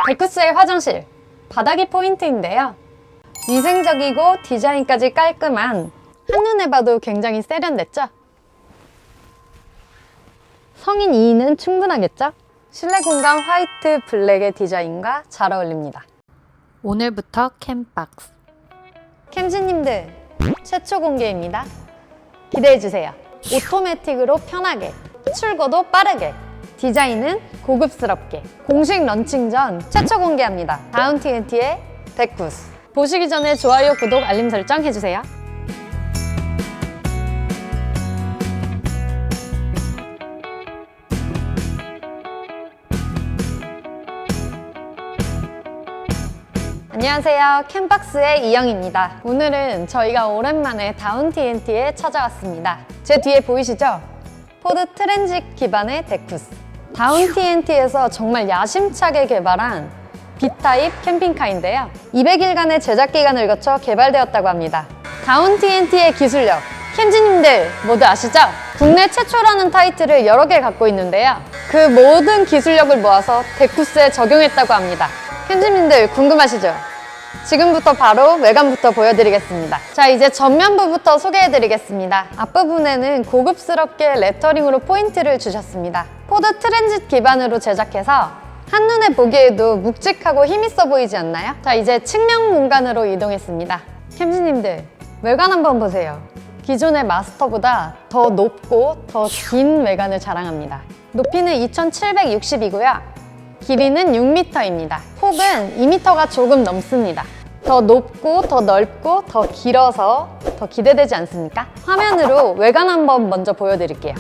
데쿠스의 화장실, 바닥이 포인트인데요. 위생적이고 디자인까지 깔끔한, 한눈에 봐도 굉장히 세련됐죠? 성인 2인은 충분하겠죠? 실내 공간 화이트 블랙의 디자인과 잘 어울립니다. 오늘부터 캠박스. 캠지님들, 최초 공개입니다. 기대해주세요. 오토매틱으로 편하게, 출고도 빠르게, 디자인은 고급스럽게. 공식 런칭 전 최초 공개합니다. 다운 TNT의 데쿠스. 보시기 전에 좋아요, 구독, 알림 설정 해주세요. 안녕하세요. 캠박스의 이영입니다. 오늘은 저희가 오랜만에 다운 TNT에 찾아왔습니다. 제 뒤에 보이시죠? 포드 트랜짓 기반의 데쿠스. 다운 TNT에서 정말 야심차게 개발한 B타입 캠핑카인데요. 200일간의 제작 기간을 거쳐 개발되었다고 합니다. 다운 TNT의 기술력, 캠지님들 모두 아시죠? 국내 최초라는 타이틀을 여러 개 갖고 있는데요. 그 모든 기술력을 모아서 데쿠스에 적용했다고 합니다. 캠지님들 궁금하시죠? 지금부터 바로 외관부터 보여드리겠습니다. 자, 이제 전면부부터 소개해드리겠습니다. 앞부분에는 고급스럽게 레터링으로 포인트를 주셨습니다. 포드 트랜짓 기반으로 제작해서 한눈에 보기에도 묵직하고 힘있어 보이지 않나요? 자, 이제 측면 공간으로 이동했습니다. 캠지님들, 외관 한번 보세요. 기존의 마스터보다 더 높고 더 긴 외관을 자랑합니다. 높이는 2760이고요. 길이는 6m입니다. 폭은 2m가 조금 넘습니다. 더 높고 더 넓고 더 길어서 더 기대되지 않습니까? 화면으로 외관 한번 먼저 보여드릴게요.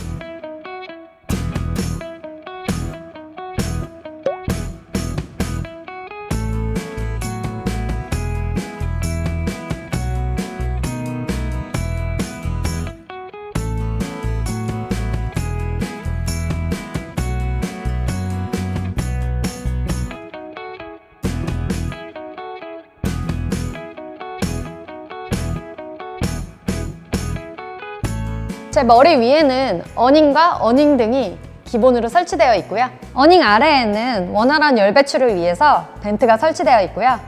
제 머리 위에는 어닝과 어닝 등이 기본으로 설치되어 있고요. 어닝 아래에는 원활한 열 배출을 위해서 벤트가 설치되어 있고요.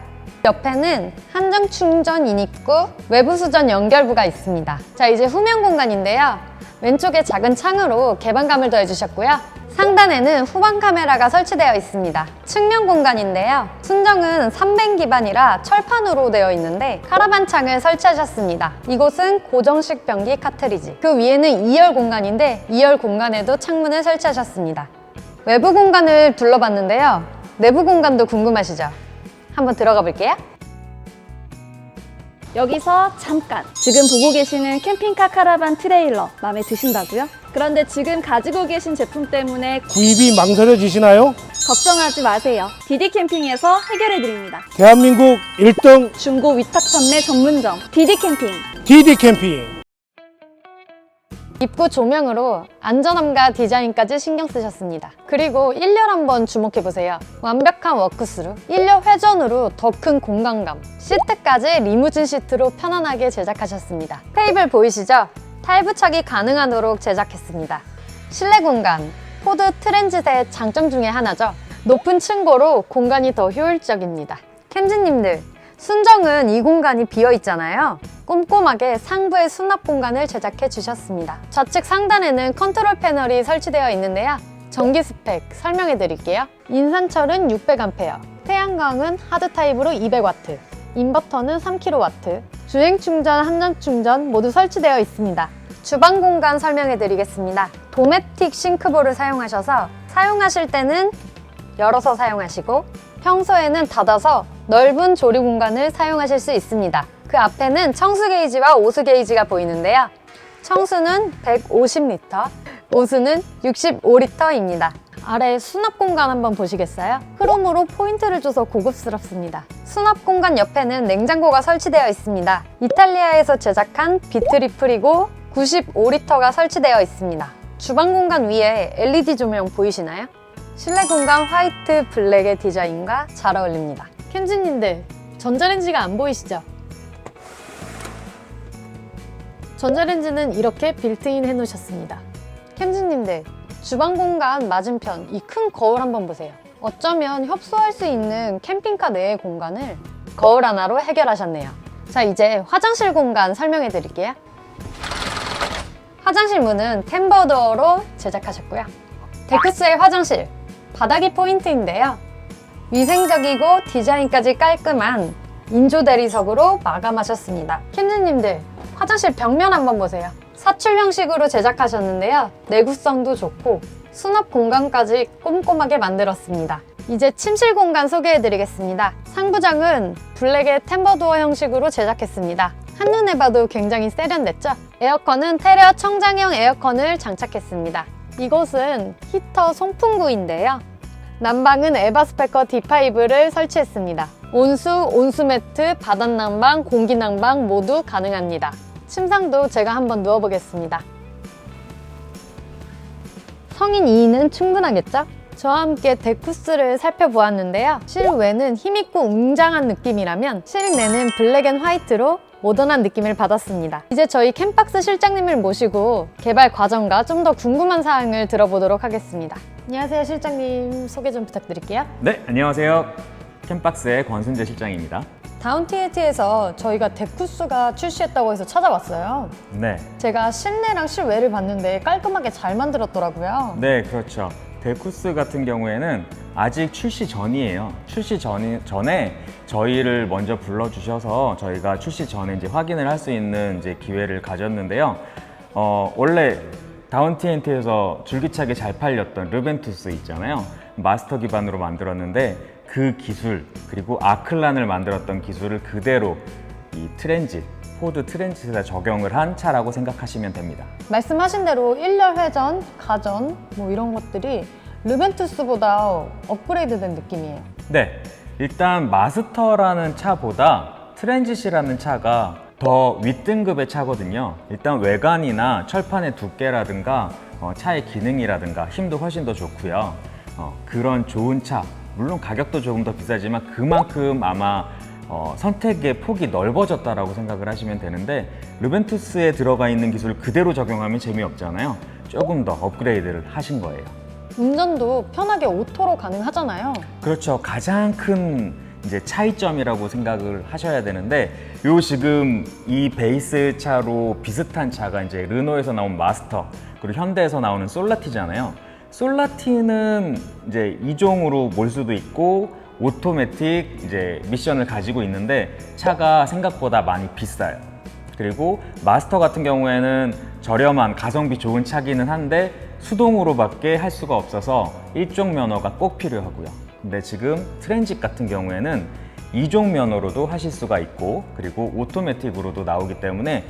옆에는 한정 충전 인입구, 외부 수전 연결부가 있습니다. 자, 이제 후면 공간인데요. 왼쪽에 작은 창으로 개방감을 더해주셨고요. 상단에는 후방 카메라가 설치되어 있습니다. 측면 공간인데요. 순정은 3벤 기반이라 철판으로 되어 있는데 카라반 창을 설치하셨습니다. 이곳은 고정식 변기 카트리지. 그 위에는 2열 공간인데 2열 공간에도 창문을 설치하셨습니다. 외부 공간을 둘러봤는데요. 내부 공간도 궁금하시죠? 한번 들어가 볼게요. 여기서 잠깐! 지금 보고 계시는 캠핑카 카라반 트레일러 마음에 드신다고요? 그런데 지금 가지고 계신 제품 때문에 구입이 망설여지시나요? 걱정하지 마세요. 디디캠핑에서 해결해드립니다. 대한민국 1등 중고 위탁 판매 전문점 디디캠핑. DD캠핑. 입구 조명으로 안전함과 디자인까지 신경 쓰셨습니다. 그리고 1열 한번 주목해보세요. 완벽한 워크스루, 1열 회전으로 더 큰 공간감, 시트까지 리무진 시트로 편안하게 제작하셨습니다. 테이블 보이시죠? 탈부착이 가능하도록 제작했습니다. 실내 공간, 포드 트랜짓의 장점 중에 하나죠. 높은 층고로 공간이 더 효율적입니다. 캠지님들, 순정은 이 공간이 비어있잖아요. 꼼꼼하게 상부에 수납 공간을 제작해 주셨습니다. 좌측 상단에는 컨트롤 패널이 설치되어 있는데요. 전기 스펙 설명해 드릴게요. 인산철은 600A, 태양광은 하드 타입으로 200W, 인버터는 3kW, 주행 충전, 한전 충전 모두 설치되어 있습니다. 주방 공간 설명해 드리겠습니다. 도메틱 싱크볼을 사용하셔서 사용하실 때는 열어서 사용하시고 평소에는 닫아서 넓은 조리 공간을 사용하실 수 있습니다. 그 앞에는 청수 게이지와 오수 게이지가 보이는데요. 청수는 150L, 오수는 65L입니다. 아래 수납 공간 한번 보시겠어요? 크롬으로 포인트를 줘서 고급스럽습니다. 수납 공간 옆에는 냉장고가 설치되어 있습니다. 이탈리아에서 제작한 비트리플이고 95L가 설치되어 있습니다. 주방 공간 위에 LED 조명 보이시나요? 실내 공간 화이트 블랙의 디자인과 잘 어울립니다. 캠지님들, 전자레인지가 안 보이시죠? 전자레인지는 이렇게 빌트인 해놓으셨습니다. 캠지님들, 주방 공간 맞은편 이 큰 거울 한번 보세요. 어쩌면 협소할 수 있는 캠핑카 내의 공간을 거울 하나로 해결하셨네요. 자, 이제 화장실 공간 설명해 드릴게요. 화장실 문은 템버도어로 제작하셨고요. 데쿠스의 화장실, 바닥이 포인트인데요. 위생적이고 디자인까지 깔끔한 인조 대리석으로 마감하셨습니다. 킴즈님들, 화장실 벽면 한번 보세요. 사출 형식으로 제작하셨는데요. 내구성도 좋고 수납 공간까지 꼼꼼하게 만들었습니다. 이제 침실 공간 소개해 드리겠습니다. 상부장은 블랙의 템버도어 형식으로 제작했습니다. 한눈에 봐도 굉장히 세련됐죠? 에어컨은 테레어 청장형 에어컨을 장착했습니다. 이곳은 히터 송풍구인데요. 난방은 에바스페커 D5를 설치했습니다. 온수, 온수매트, 바닥난방, 공기난방 모두 가능합니다. 침상도 제가 한번 누워보겠습니다. 성인 2인은 충분하겠죠? 저와 함께 데쿠스를 살펴보았는데요. 실외는 힘있고 웅장한 느낌이라면 실내는 블랙 앤 화이트로 모던한 느낌을 받았습니다. 이제 저희 캠박스 실장님을 모시고 개발 과정과 좀 더 궁금한 사항을 들어보도록 하겠습니다. 안녕하세요, 실장님. 소개 좀 부탁드릴게요. 네, 안녕하세요. 캠박스의 권순재 실장입니다. 다운TNT에서 저희가 데쿠스가 출시했다고 해서 찾아왔어요. 네, 제가 실내랑 실외를 봤는데 깔끔하게 잘 만들었더라고요. 네, 그렇죠. 데쿠스 같은 경우에는 아직 출시 전이에요. 출시 전에 저희를 먼저 불러주셔서 저희가 출시 전에 이제 확인을 할 수 있는 이제 기회를 가졌는데요. 원래 다운TNT에서 줄기차게 잘 팔렸던 르벤투스 있잖아요. 마스터 기반으로 만들었는데 그 기술 그리고 아클란을 만들었던 기술을 그대로 이 트랜짓, 포드 트랜짓에다 적용을 한 차라고 생각하시면 됩니다. 말씀하신 대로 1열 회전, 가전 뭐 이런 것들이 르벤투스보다 업그레이드된 느낌이에요. 네, 일단 마스터라는 차보다 트랜짓이라는 차가 더 윗등급의 차거든요. 일단 외관이나 철판의 두께라든가 차의 기능이라든가 힘도 훨씬 더 좋고요. 그런 좋은 차, 물론 가격도 조금 더 비싸지만 그만큼 아마 선택의 폭이 넓어졌다라고 생각을 하시면 되는데 르벤투스에 들어가 있는 기술을 그대로 적용하면 재미없잖아요. 조금 더 업그레이드를 하신 거예요. 운전도 편하게 오토로 가능하잖아요. 그렇죠. 가장 큰 이제 차이점이라고 생각을 하셔야 되는데 요 지금 이 베이스 차로 비슷한 차가 이제 르노에서 나온 마스터 그리고 현대에서 나오는 솔라티잖아요. 솔라티는 이제 2종으로 몰 수도 있고 오토매틱 이제 미션을 가지고 있는데 차가 생각보다 많이 비싸요. 그리고 마스터 같은 경우에는 저렴한 가성비 좋은 차기는 한데 수동으로밖에 할 수가 없어서 1종 면허가 꼭 필요하고요. 근데 지금 트랜짓 같은 경우에는 2종 면허로도 하실 수가 있고 그리고 오토매틱으로도 나오기 때문에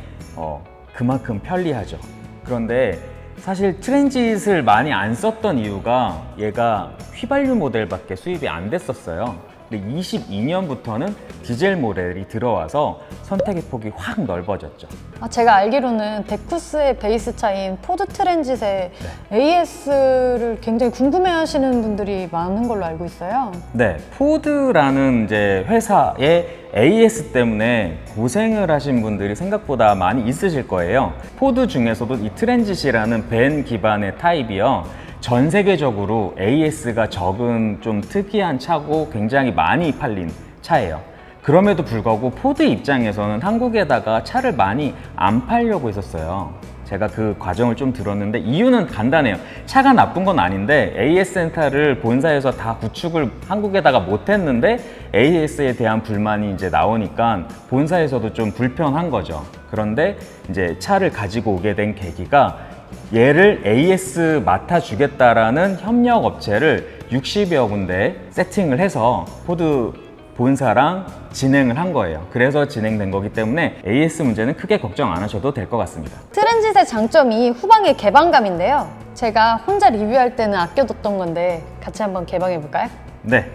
그만큼 편리하죠. 그런데 사실 트랜짓을 많이 안 썼던 이유가 얘가 휘발유 모델밖에 수입이 안 됐었어요. 근데 22년부터는 디젤 모델이 들어와서 선택의 폭이 확 넓어졌죠. 제가 알기로는 데쿠스의 베이스 차인 포드 트랜짓의 AS를 굉장히 궁금해하시는 분들이 많은 걸로 알고 있어요. 네, 포드라는 이제 회사의 AS 때문에 고생을 하신 분들이 생각보다 많이 있으실 거예요. 포드 중에서도 이 트랜짓이라는 벤 기반의 타입이요. 전 세계적으로 AS가 적은 좀 특이한 차고 굉장히 많이 팔린 차예요. 그럼에도 불구하고 포드 입장에서는 한국에다가 차를 많이 안 팔려고 했었어요. 제가 그 과정을 좀 들었는데 이유는 간단해요. 차가 나쁜 건 아닌데 AS 센터를 본사에서 다 구축을 한국에다가 못 했는데 AS에 대한 불만이 이제 나오니까 본사에서도 좀 불편한 거죠. 그런데 이제 차를 가지고 오게 된 계기가 얘를 AS 맡아주겠다라는 협력 업체를 60여 군데 세팅을 해서 포드 본사랑 진행을 한 거예요. 그래서 진행된 거기 때문에 AS 문제는 크게 걱정 안 하셔도 될 것 같습니다. 트랜짓의 장점이 후방의 개방감인데요. 제가 혼자 리뷰할 때는 아껴뒀던 건데 같이 한번 개방해볼까요? 네.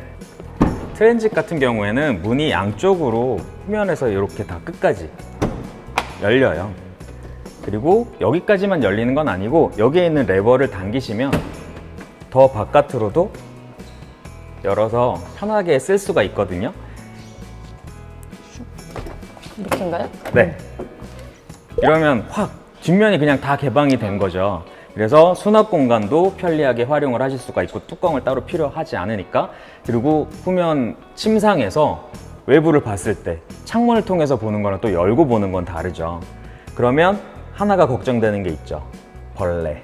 트랜짓 같은 경우에는 문이 양쪽으로 후면에서 이렇게 다 끝까지 열려요. 그리고 여기까지만 열리는 건 아니고 여기에 있는 레버를 당기시면 더 바깥으로도 열어서 편하게 쓸 수가 있거든요. 이렇게인가요? 네. 이러면 확 뒷면이 그냥 다 개방이 된 거죠. 그래서 수납 공간도 편리하게 활용을 하실 수가 있고 뚜껑을 따로 필요하지 않으니까. 그리고 후면 침상에서 외부를 봤을 때 창문을 통해서 보는 거랑 또 열고 보는 건 다르죠. 그러면 하나가 걱정되는 게 있죠. 벌레.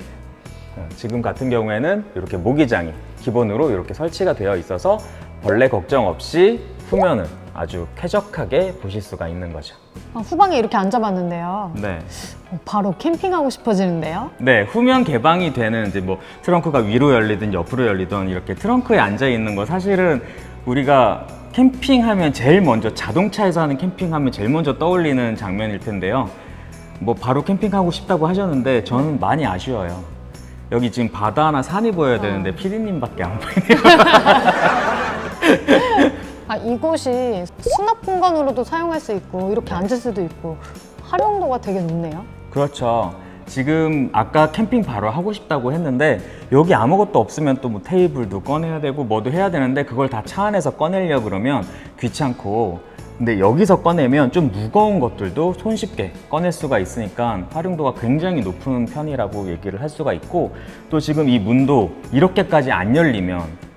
지금 같은 경우에는 이렇게 모기장이 기본으로 이렇게 설치가 되어 있어서 벌레 걱정 없이 후면을 아주 쾌적하게 보실 수가 있는 거죠. 후방에 이렇게 앉아봤는데요. 네. 바로 캠핑하고 싶어지는데요. 네, 후면 개방이 되는 이제 뭐 트렁크가 위로 열리든 옆으로 열리든 이렇게 트렁크에 앉아 있는 거 사실은 우리가 캠핑하면 제일 먼저 자동차에서 하는 캠핑하면 제일 먼저 떠올리는 장면일 텐데요. 뭐 바로 캠핑하고 싶다고 하셨는데 저는 많이 아쉬워요. 여기 지금 바다나 산이 보여야 되는데 피디님밖에 안 보이네요. 이곳이 수납 공간으로도 사용할 수 있고 이렇게 앉을 수도 있고 활용도가 되게 높네요. 그렇죠. 지금 아까 캠핑 바로 하고 싶다고 했는데 여기 아무것도 없으면 또 뭐 테이블도 꺼내야 되고 뭐도 해야 되는데 그걸 다 차 안에서 꺼내려고 그러면 귀찮고, 근데 여기서 꺼내면 좀 무거운 것들도 손쉽게 꺼낼 수가 있으니까 활용도가 굉장히 높은 편이라고 얘기를 할 수가 있고, 또 지금 이 문도 이렇게까지 안 열리면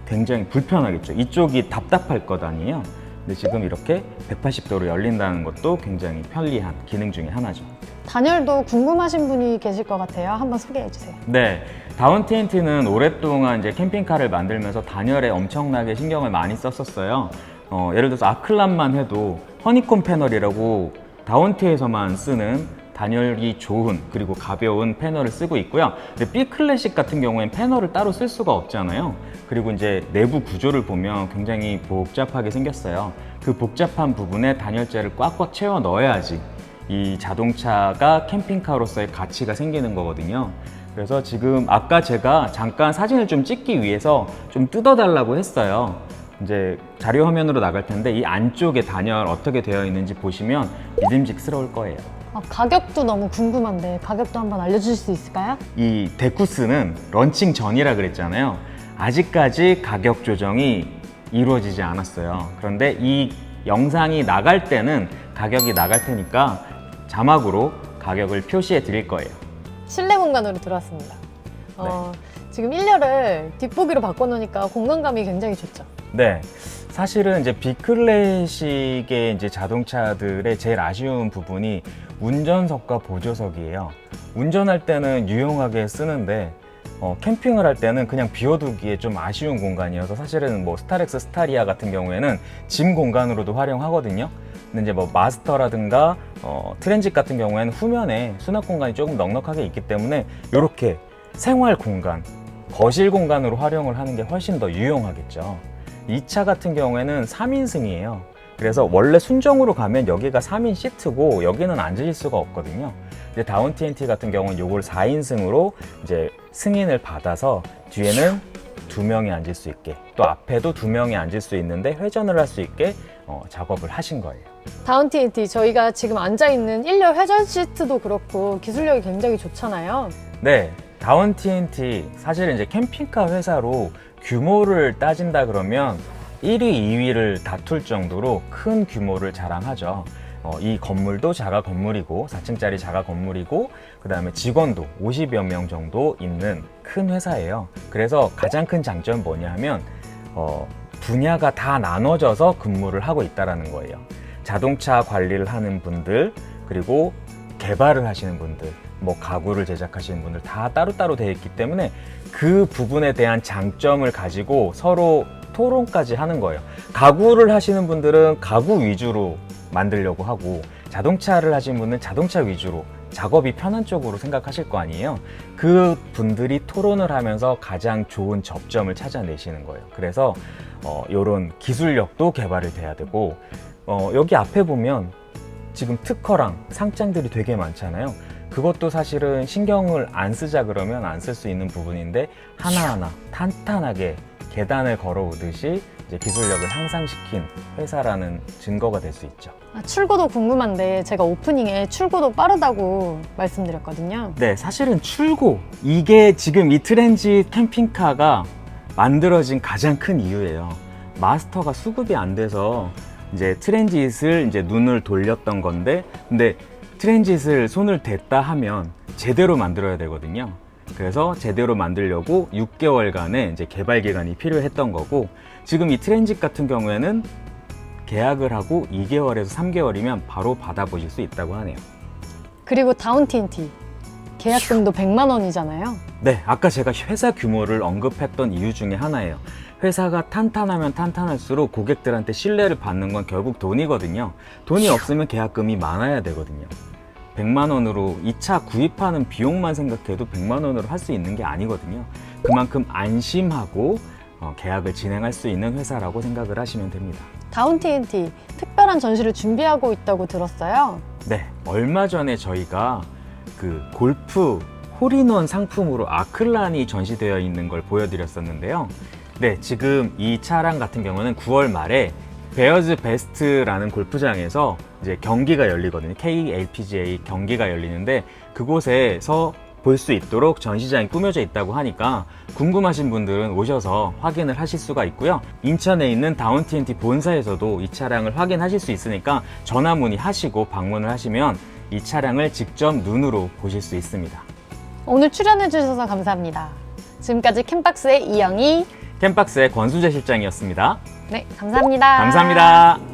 굉장히 불편하겠죠. 이쪽이 답답할 것 아니에요. 근데 지금 이렇게 180도로 열린다는 것도 굉장히 편리한 기능 중에 하나죠. 단열도 궁금하신 분이 계실 것 같아요. 한번 소개해 주세요. 네, 다운 TNT는 오랫동안 이제 캠핑카를 만들면서 단열에 엄청나게 신경을 많이 썼었어요. 예를 들어서 아클란만 해도 허니콤 패널이라고 다운티에서만 쓰는 단열이 좋은 그리고 가벼운 패널을 쓰고 있고요. 근데 B 클래식 같은 경우엔 패널을 따로 쓸 수가 없잖아요. 그리고 이제 내부 구조를 보면 굉장히 복잡하게 생겼어요. 그 복잡한 부분에 단열재를 꽉꽉 채워 넣어야지 이 자동차가 캠핑카로서의 가치가 생기는 거거든요. 그래서 지금 아까 제가 잠깐 사진을 좀 찍기 위해서 좀 뜯어달라고 했어요. 이제 자료 화면으로 나갈 텐데 이 안쪽에 단열 어떻게 되어 있는지 보시면 믿음직스러울 거예요. 가격도 너무 궁금한데 가격도 한번 알려주실 수 있을까요? 이 데쿠스는 런칭 전이라 그랬잖아요. 아직까지 가격 조정이 이루어지지 않았어요. 그런데 이 영상이 나갈 때는 가격이 나갈 테니까 자막으로 가격을 표시해 드릴 거예요. 실내 공간으로 들어왔습니다. 지금 1열을 뒷보기로 바꿔놓으니까 공간감이 굉장히 좋죠. 네, 사실은 이제 B클래식의 이제 자동차들의 제일 아쉬운 부분이 운전석과 보조석이에요. 운전할 때는 유용하게 쓰는데 캠핑을 할 때는 그냥 비워두기에 좀 아쉬운 공간이어서 사실은 뭐 스타렉스 스타리아 같은 경우에는 짐 공간으로도 활용하거든요. 근데 이제 뭐 마스터라든가 트랜짓 같은 경우에는 후면에 수납 공간이 조금 넉넉하게 있기 때문에 이렇게 생활 공간, 거실 공간으로 활용을 하는 게 훨씬 더 유용하겠죠. 이 차 같은 경우에는 3인승이에요. 그래서 원래 순정으로 가면 여기가 3인 시트고 여기는 앉으실 수가 없거든요. 이제 다운 TNT 같은 경우는 요걸 4인승으로 이제 승인을 받아서 뒤에는 2명이 앉을 수 있게, 또 앞에도 2명이 앉을 수 있는데 회전을 할 수 있게 작업을 하신 거예요. 다운 TNT 저희가 지금 앉아있는 1열 회전 시트도 그렇고 기술력이 굉장히 좋잖아요. 네, 다운 TNT 사실은 이제 캠핑카 회사로 규모를 따진다 그러면 1위, 2위를 다툴 정도로 큰 규모를 자랑하죠. 이 건물도 자가 건물이고 4층짜리 자가 건물이고 그 다음에 직원도 50여 명 정도 있는 큰 회사예요. 그래서 가장 큰 장점은 뭐냐 하면 분야가 다 나눠져서 근무를 하고 있다는 거예요. 자동차 관리를 하는 분들, 그리고 개발을 하시는 분들, 뭐 가구를 제작하시는 분들 다 따로따로 되어 있기 때문에 그 부분에 대한 장점을 가지고 서로 토론까지 하는 거예요. 가구를 하시는 분들은 가구 위주로 만들려고 하고 자동차를 하시는 분은 자동차 위주로 작업이 편한 쪽으로 생각하실 거 아니에요. 그 분들이 토론을 하면서 가장 좋은 접점을 찾아내시는 거예요. 그래서 이런 기술력도 개발이 돼야 되고 여기 앞에 보면 지금 특허랑 상장들이 되게 많잖아요. 그것도 사실은 신경을 안 쓰자 그러면 안 쓸 수 있는 부분인데 하나하나 탄탄하게 계단을 걸어오듯이 이제 기술력을 향상시킨 회사라는 증거가 될 수 있죠. 출고도 궁금한데 제가 오프닝에 출고도 빠르다고 말씀드렸거든요. 네, 사실은 출고, 이게 지금 이 트랜짓 캠핑카가 만들어진 가장 큰 이유예요. 마스터가 수급이 안 돼서 이제 트랜짓을 이제 눈을 돌렸던 건데, 근데 트랜짓을 손을 댔다 하면 제대로 만들어야 되거든요. 그래서 제대로 만들려고 6개월간의 이제 개발 기간이 필요했던 거고, 지금 이 트랜짓 같은 경우에는 계약을 하고 2개월에서 3개월이면 바로 받아보실 수 있다고 하네요. 그리고 다운 TNT 계약금도 100만 원이잖아요. 네, 아까 제가 회사 규모를 언급했던 이유 중에 하나예요. 회사가 탄탄하면 탄탄할수록 고객들한테 신뢰를 받는 건 결국 돈이거든요. 돈이 없으면 계약금이 많아야 되거든요. 100만 원으로 이 차 구입하는 비용만 생각해도 100만 원으로 할 수 있는 게 아니거든요. 그만큼 안심하고 계약을 진행할 수 있는 회사라고 생각을 하시면 됩니다. 다운 TNT 특별한 전시를 준비하고 있다고 들었어요. 네, 얼마 전에 저희가 그 골프 홀인원 상품으로 아클란이 전시되어 있는 걸 보여드렸었는데요. 네, 지금 이 차량 같은 경우는 9월 말에 베어즈 베스트라는 골프장에서 이제 경기가 열리거든요. KLPGA 경기가 열리는데 그곳에서 볼 수 있도록 전시장이 꾸며져 있다고 하니까 궁금하신 분들은 오셔서 확인을 하실 수가 있고요. 인천에 있는 다운 TNT 본사에서도 이 차량을 확인하실 수 있으니까 전화 문의하시고 방문을 하시면 이 차량을 직접 눈으로 보실 수 있습니다. 오늘 출연해주셔서 감사합니다. 지금까지 캠박스의 이영희. 캠박스의 권수재 실장이었습니다. 네, 감사합니다. 감사합니다.